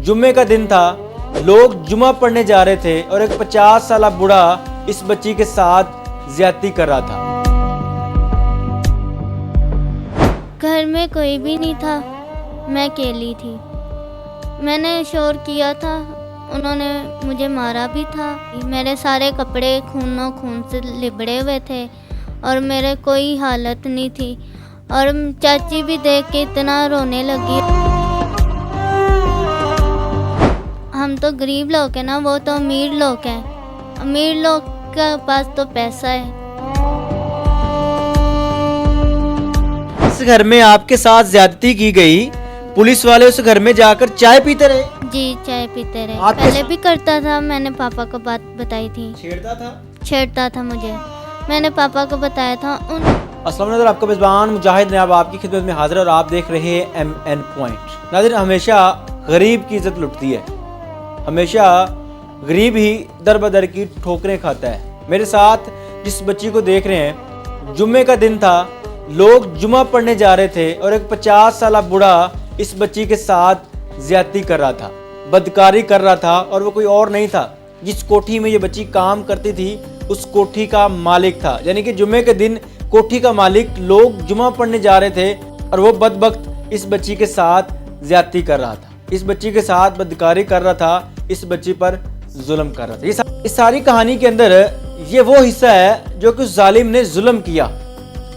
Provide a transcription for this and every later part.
जुम्मे का दिन था, लोग जुमा पढ़ने जा रहे थे और एक 50 साल बूढ़ा इस बच्ची के साथ ज्यादती कर रहा था। घर में कोई भी नहीं था, मैं अकेली थी। मैंने शोर किया था, उन्होंने मुझे मारा भी था। मेरे सारे कपड़े खूनों खून से लिबड़े हुए थे और मेरे कोई हालत नहीं थी। और चाची भी देख के इतना रोने लगी। हम तो गरीब लोग हैं ना, वो तो अमीर लोग हैं। अमीर लोग के पास तो पैसा है। इस घर में आपके साथ ज्यादती की गई, पुलिस वाले उस घर में जाकर चाय पीते रहे? जी, चाय पीते रहे। आपके पहले भी करता था, मैंने पापा को बात बताई थी। छेड़ता था मुझे, मैंने पापा को बताया था। अस्सलाम वालेकुम, आपका मेज़बान मुजाहिद ने आपकी खिदमत में हाजिर और आप देख रहे हैं MN पॉइंट। नाज़रीन, हमेशा गरीब की इज्जत लुटती है, हमेशा गरीब ही दर बदर की ठोकरें खाता है। मेरे साथ जिस बच्ची को देख रहे हैं, जुम्मे का दिन था, लोग जुमा पढ़ने जा रहे थे और एक 50 साल बूढ़ा इस बच्ची के साथ ज्यादती कर रहा था, बदकारी कर रहा था। और वो कोई और नहीं था, जिस कोठी में ये बच्ची काम करती थी उस कोठी का मालिक था। यानी कि जुम्मे के दिन कोठी का मालिक, लोग जुमा पढ़ने जा रहे थे और वो बदबख्त इस बच्ची के साथ ज्यादती कर रहा था, इस बच्ची के साथ बदकारी कर रहा था, इस बच्ची पर जुल्म कर रहा था। इस सारी कहानी के अंदर ये वो हिस्सा है जो कि उस जालिम ने जुल्म किया।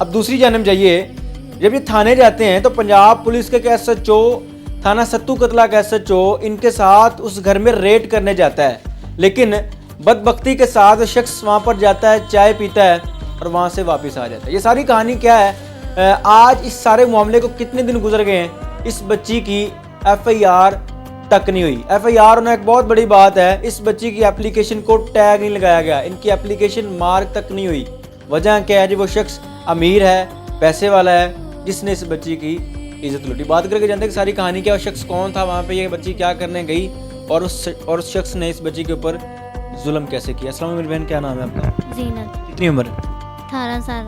अब दूसरी जानब जाइए, जब ये थाने जाते हैं तो पंजाब पुलिस के SHO, थाना सत्तू कतला का SHO इनके साथ उस घर में रेड करने जाता है। लेकिन बदबख्ती के साथ शख्स वहाँ पर जाता है, चाय पीता है और वहाँ से वापस आ जाता है। ये सारी कहानी क्या है? आज इस सारे मामले को कितने दिन गुजर गए हैं, इस बच्ची की FIR तक नहीं हुई। FIR होना एक बहुत बड़ी बात है। इस बच्ची की एप्लीकेशन को टैग नहीं लगाया गया, इनकी एप्लीकेशन मार्क तक नहीं हुई। वजह क्या है जी? वो शख्स अमीर है, पैसे वाला है, जिसने इस बच्ची की इज्जत लूटी। बात करके जानते हैं कि सारी कहानी क्या, शख्स कौन था, वहाँ पे ये बच्ची क्या करने गई और उस शख्स ने इस बच्ची के ऊपर जुल्म कैसे किया। अस्सलाम वालेकुम बहन, क्या नाम है आपका? जीनत। कितनी उम्र? 18 साल।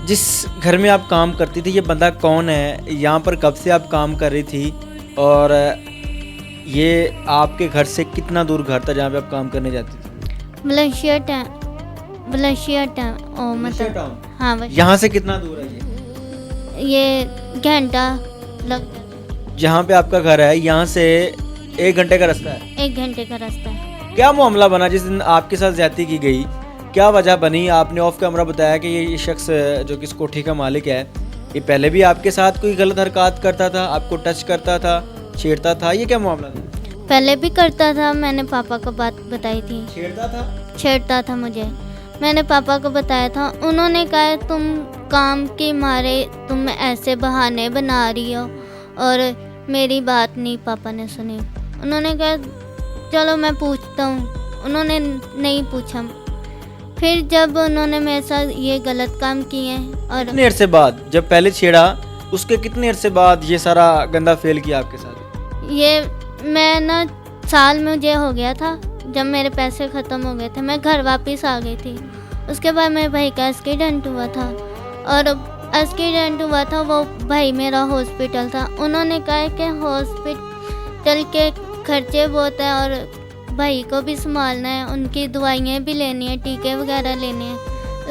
जिस घर में आप काम करती थी, ये बंदा कौन है, यहाँ पर कब से आप काम कर रही थी और ये आपके घर से कितना दूर घर था जहाँ पे आप काम करने जाती थी? मलेशिया टाउन, मतलब हाँ, यहाँ से कितना दूर है ये घंटा लग। जहाँ पे आपका घर है यहाँ से 1 घंटे का रास्ता है? 1 घंटे का रास्ता है। क्या मामला बना जिस दिन आपके साथ ज्यादती की गई? क्या वजह बनी? आपने ऑफ कैमरा बताया कि ये शख्स जो कि इस कोठी का मालिक है, ये पहले भी आपके साथ कोई गलत हरकत करता था, आपको टच करता था, छेड़ता था, ये क्या मामला था? पहले भी करता था, मैंने पापा को बात बताई थी। छेड़ता था मुझे, मैंने पापा को बताया था। उन्होंने कहा तुम काम के मारे तुम ऐसे बहाने बना रही हो, और मेरी बात नहीं पापा ने सुनी। उन्होंने कहा चलो मैं पूछता हूँ। उन्होंने नहीं पूछा। फिर जब उन्होंने मेरे साथ ये गलत काम किए और कितने अरसे बाद, जब पहले छेड़ा उसके कितने अरसे बाद ये सारा गंदा फेल किया आपके साथ? ये मैं ना साल मुझे हो गया था, जब मेरे पैसे ख़त्म हो गए थे, मैं घर वापस आ गई थी। उसके बाद मेरे भाई का एक्सीडेंट हुआ था, और एक्सीडेंट हुआ था, वो भाई मेरा हॉस्पिटल था। उन्होंने कहा कि हॉस्पिटल के खर्चे बहुत हैं और भाई को भी संभालना है, उनकी दवाइयाँ भी लेनी है, टीके वगैरह लेने हैं।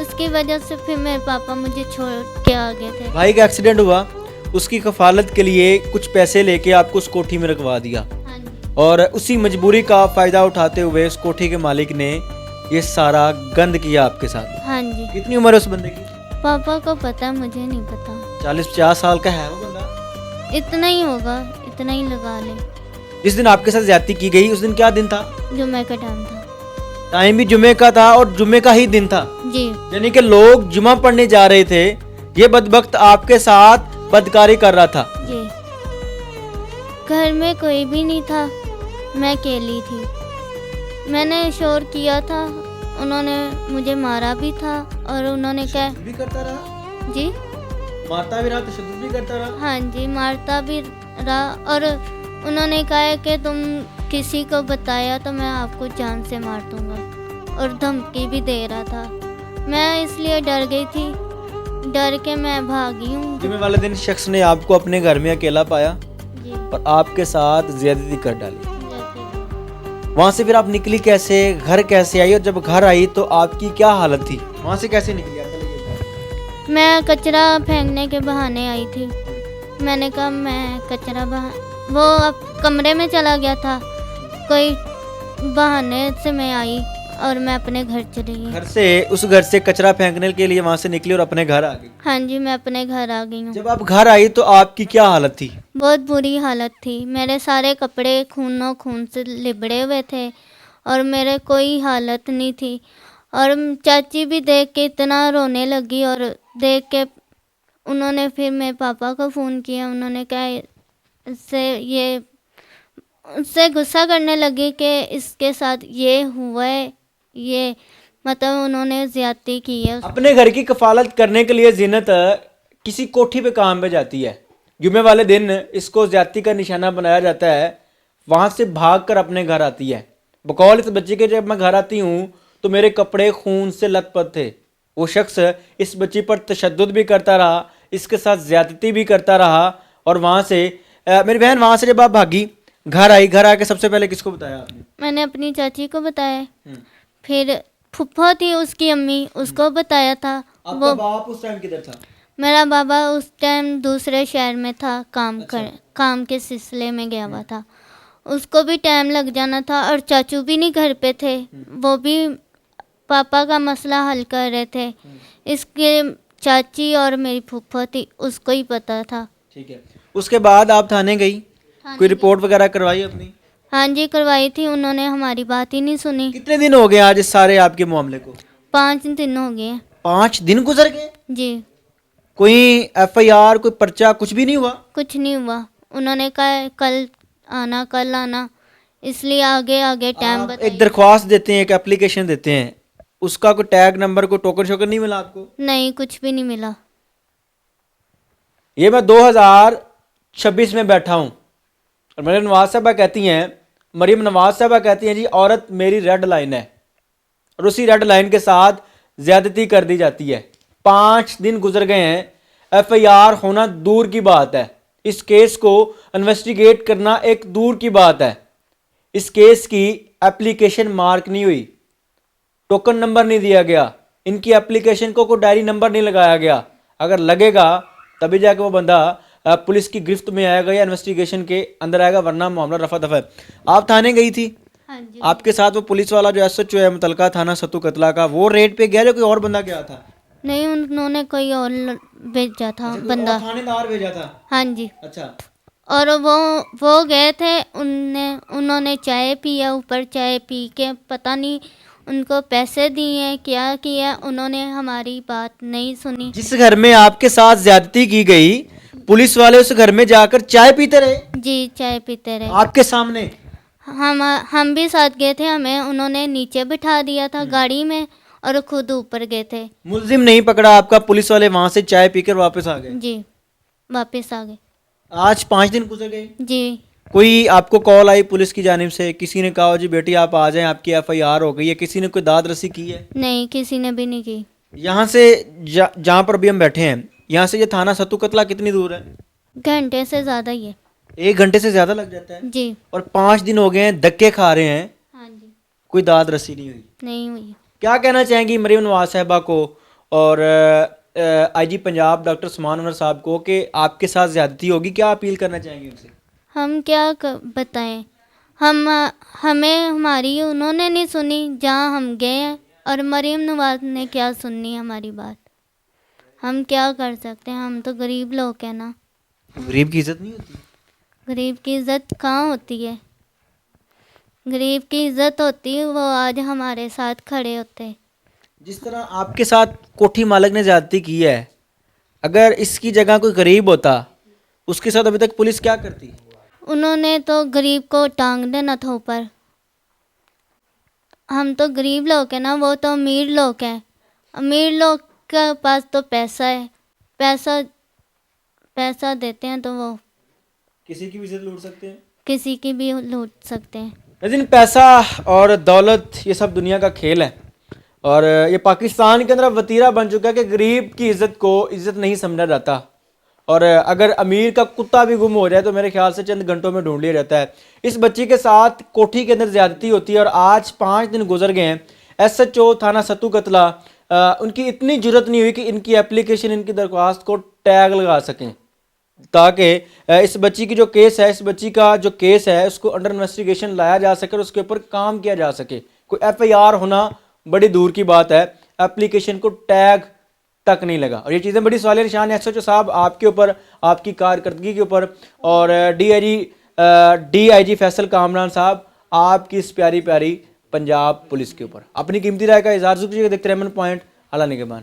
उसकी वजह से फिर मेरे पापा मुझे छोड़ के आ गए थे। भाई का एक्सीडेंट हुआ, उसकी कफालत के लिए कुछ पैसे लेके आपको उस कोठी में रखवा दिया, और उसी मजबूरी का फ़ायदा उठाते हुए उस कोठी के मालिक ने ये सारा गंद किया आपके साथ। हाँ जी। कितनी उम्र है उस बंदे की? पापा को पता, मुझे नहीं पता। 40-50 साल का है वो बंदा? इतना ही होगा, इतना ही लगा ले। जिस दिन आपके साथ ज्यादती की गई उस दिन क्या दिन था? जुम्मे का टाइम था। टाइम भी जुम्मे का था और जुम्मे का ही दिन था जी। यानी कि लोग जुमा पढ़ने जा रहे थे, ये बदबख्त आपके साथ बदकारी कर रहा था। जी। घर में कोई भी नहीं था, मैं अकेली थी। मैंने शोर किया था, उन्होंने मुझे मारा भी था, और उन्होंने कहा भी करता रहा? जी, मारता भी रहा, तशद्दुद भी करता रहा? हाँ जी, मारता भी रहा। और उन्होंने कहा कि तुम किसी को बताया तो मैं आपको जान से मार दूंगा, और धमकी भी दे रहा था। मैं इसलिए डर गई थी, डर के मैं भागी हूँ। जुमे वाले दिन शख्स ने आपको अपने घर में अकेला पाया? जी और आपके साथ ज्यादती कर डाली। जैसे वहाँ से फिर आप निकली कैसे, घर कैसे आई, और जब घर आई तो आपकी क्या हालत थी, वहाँ से कैसे निकली आप पहले ये बताएं। मैं कचरा फेंकने के बहाने आई थी। मैंने कहा मैं कचरा वो अब कमरे में चला गया था, कोई बहाने से मैं आई और मैं अपने घर चली गई। घर से, उस घर से कचरा फेंकने के लिए वहाँ से निकली और अपने घर आ गई। हाँ जी, मैं अपने घर आ गई हूँ। जब आप घर आई तो आपकी क्या हालत थी। बहुत बुरी हालत थी, मेरे सारे कपड़े खूनों खून से लिबड़े हुए थे और मेरे कोई हालत नहीं थी। और चाची भी देख के इतना रोने लगी और देख के उन्होंने फिर मेरे पापा को फ़ोन किया। उन्होंने कहा इससे ये उससे गुस्सा करने लगी कि इसके साथ ये हुआ है, ये मतलब उन्होंने ज़्यादती की है। अपने घर की कफालत करने के लिए जीनत किसी कोठी पे काम पे जाती है। जुमे वाले दिन इसको ज्यादती का निशाना बनाया जाता है। वहां से भागकर अपने घर आती है। बकौल इस बच्चे के जब मैं घर आती हूँ तो मेरे कपड़े खून से लथपथ थे। वो शख्स इस बच्ची पर तशद्दुद भी करता रहा, इसके साथ ज्यादती भी करता रहा। और वहाँ से मेरी बहन, वहाँ से जब आप भागी, घर आई, घर आके सबसे पहले किसको बताया आपने। मैंने अपनी चाची को बताया, फिर फुफ्फा थी उसकी अम्मी, उसको बताया था। आपका बाप उस टाइम किधर था। मेरा बाबा उस टाइम दूसरे शहर में था, काम के सिलसिले में गया हुआ था। उसको भी टाइम लग जाना था और चाचू भी नहीं घर पे थे, वो भी पापा का मसला हल कर रहे थे। इसके चाची और मेरी फूफा थी, उसको ही पता था। ठीक है, उसके बाद आप थाने गई, कोई रिपोर्ट वगैरह करवाई अपनी। हाँ जी, करवाई थी। उन्होंने हमारी बात ही नहीं सुनी। कितने दिन हो गए आज इस सारे आपके मामले को। 5 दिन हो गए। 5 दिन गुजर गए। जी, कोई FIR, कोई पर्चा, कुछ भी नहीं हुआ। कुछ नहीं हुआ। उन्होंने कहा कल आना, इसलिए आगे आगे टाइम आप बताइए। एक दरख्वास्त देते हैं, एक एप्लीकेशन देते हैं, उसका कोई टैग नंबर, कोई टोकन शोकन नहीं मिला आपको। नहीं, कुछ भी नहीं मिला। ये मैं 2026 में बैठा हूँ और मेरे नवाज साहबा कहती हैं, मरीम नवाज साहबा कहती हैं, जी औरत मेरी रेड लाइन है और उसी रेड लाइन के साथ ज्यादती कर दी जाती है। 5 दिन गुजर गए हैं, FIR होना दूर की बात है, इस केस को इन्वेस्टिगेट करना एक दूर की बात है। इस केस की एप्लीकेशन मार्क नहीं हुई, टोकन नंबर नहीं दिया गया, इनकी एप्लीकेशन को कोई डायरी नंबर नहीं लगाया गया। अगर लगेगा तभी जाके वो बंदा पुलिस की गिरफ्त में आएगा या इन्वेस्टिगेशन के अंदर आएगा, वरना मामला रफा दफा है। आप थाने गई थी। हाँ जी। आपके साथ वो पुलिस वाला जो SHO है मुतलका थाना सत्तू कतला का, वो रेड पे गया या कोई और बंदा गया था। नहीं, उन्होंने कोई और भेजा था बंदा। थानेदार भेजा था। हाँ जी। अच्छा, और वो गए थे, उन्होंने चाय पिया, ऊपर चाय पी के पता नहीं उनको पैसे दिए क्या किया, उन्होंने हमारी बात नहीं सुनी। जिस घर में आपके साथ ज्यादती की गई, पुलिस वाले उस घर में जाकर चाय पीते रहे। जी, चाय पीते रहे। आपके सामने। हम भी साथ गए थे, हमें उन्होंने नीचे बिठा दिया था गाड़ी में और खुद ऊपर गए थे। मुल्जिम नहीं पकड़ा आपका, पुलिस वाले वहां से चाय पीकर वापस आ गए। जी, वापस आ गए। आज 5 दिन गुजर गए। जी, कोई आपको कॉल आई पुलिस की जानिब से, किसी ने कहा जी बेटी आप आ जाएं, आपकी FIR हो गई है, किसी ने कोई दाद रसी की है। नहीं, किसी ने भी नहीं की। यहाँ से जहाँ पर अभी हम बैठे हैं, यहाँ से ये थाना सत्तू कतला कितनी दूर है। घंटे से ज़्यादा ही है। 1 घंटे से ज्यादा लग जाता है। जी। और 5 दिन हो गए हैं, धक्के खा रहे हैं, हाँ जी, कोई दाद रसी नहीं हुई। नहीं हुई। क्या कहना चाहेंगी मरीम नवाज साहबा को और IG पंजाब डॉक्टर उस्मान अनवर साहब को कि आपके साथ ज्यादती होगी, क्या अपील करना चाहेंगे उनसे। हम क्या बताएं, हमें हमारी उन्होंने नहीं सुनी जहाँ हम गए हैं, और मरीम नवाज ने क्या सुननी हमारी बात। हम क्या कर सकते हैं, हम तो गरीब लोग हैं ना। गरीब की इज्जत नहीं होती। गरीब की इज्जत कहाँ होती है। गरीब की इज्जत होती है, वो आज हमारे साथ खड़े होते। जिस तरह आपके साथ कोठी मालिक ने ज्यादती की है, अगर इसकी जगह कोई गरीब होता, उसके साथ अभी तक पुलिस क्या करती। उन्होंने तो गरीब को टांग देना था ऊपर। हम तो गरीब लोग हैं ना, वो तो अमीर लोग हैं। अमीर लोग के पास तो पैसा है, पैसा देते हैं तो वो किसी की भी इज्जत लूट सकते हैं, किसी की भी लूट सकते हैं। लेकिन पैसा और दौलत ये सब दुनिया का खेल है और ये पाकिस्तान के अंदर वतीरा बन चुका है कि गरीब की इज्जत को इज्जत नहीं समझा जाता। और अगर अमीर का कुत्ता भी गुम हो जाए तो मेरे ख्याल से चंद घंटों में ढूंढ लिया जाता है। इस बच्ची के साथ कोठी के अंदर ज्यादती होती है और आज 5 दिन गुजर गए हैं। SHO थाना सत्तू कतला उनकी इतनी जुर्रत नहीं हुई कि इनकी एप्लीकेशन, इनकी दरख्वास्त को टैग लगा सकें ताकि इस बच्ची की जो केस है, इस बच्ची का जो केस है उसको अंडर इन्वेस्टिगेशन लाया जा सके और उसके ऊपर काम किया जा सके। कोई FIR होना बड़ी दूर की बात है, एप्लीकेशन को टैग तक नहीं लगा। और ये चीज़ें बड़ी सवाल निशान है SHO साहब आपके ऊपर, आपकी कारकर्दगी के ऊपर, और DIG फैसल कामरान साहब आपकी इस प्यारी प्यारी पंजाब पुलिस के ऊपर। अपनी कीमती राय का इजहार कीजिएगा। देखते रहे एमएन पॉइंट। अल्लाह निगहबान।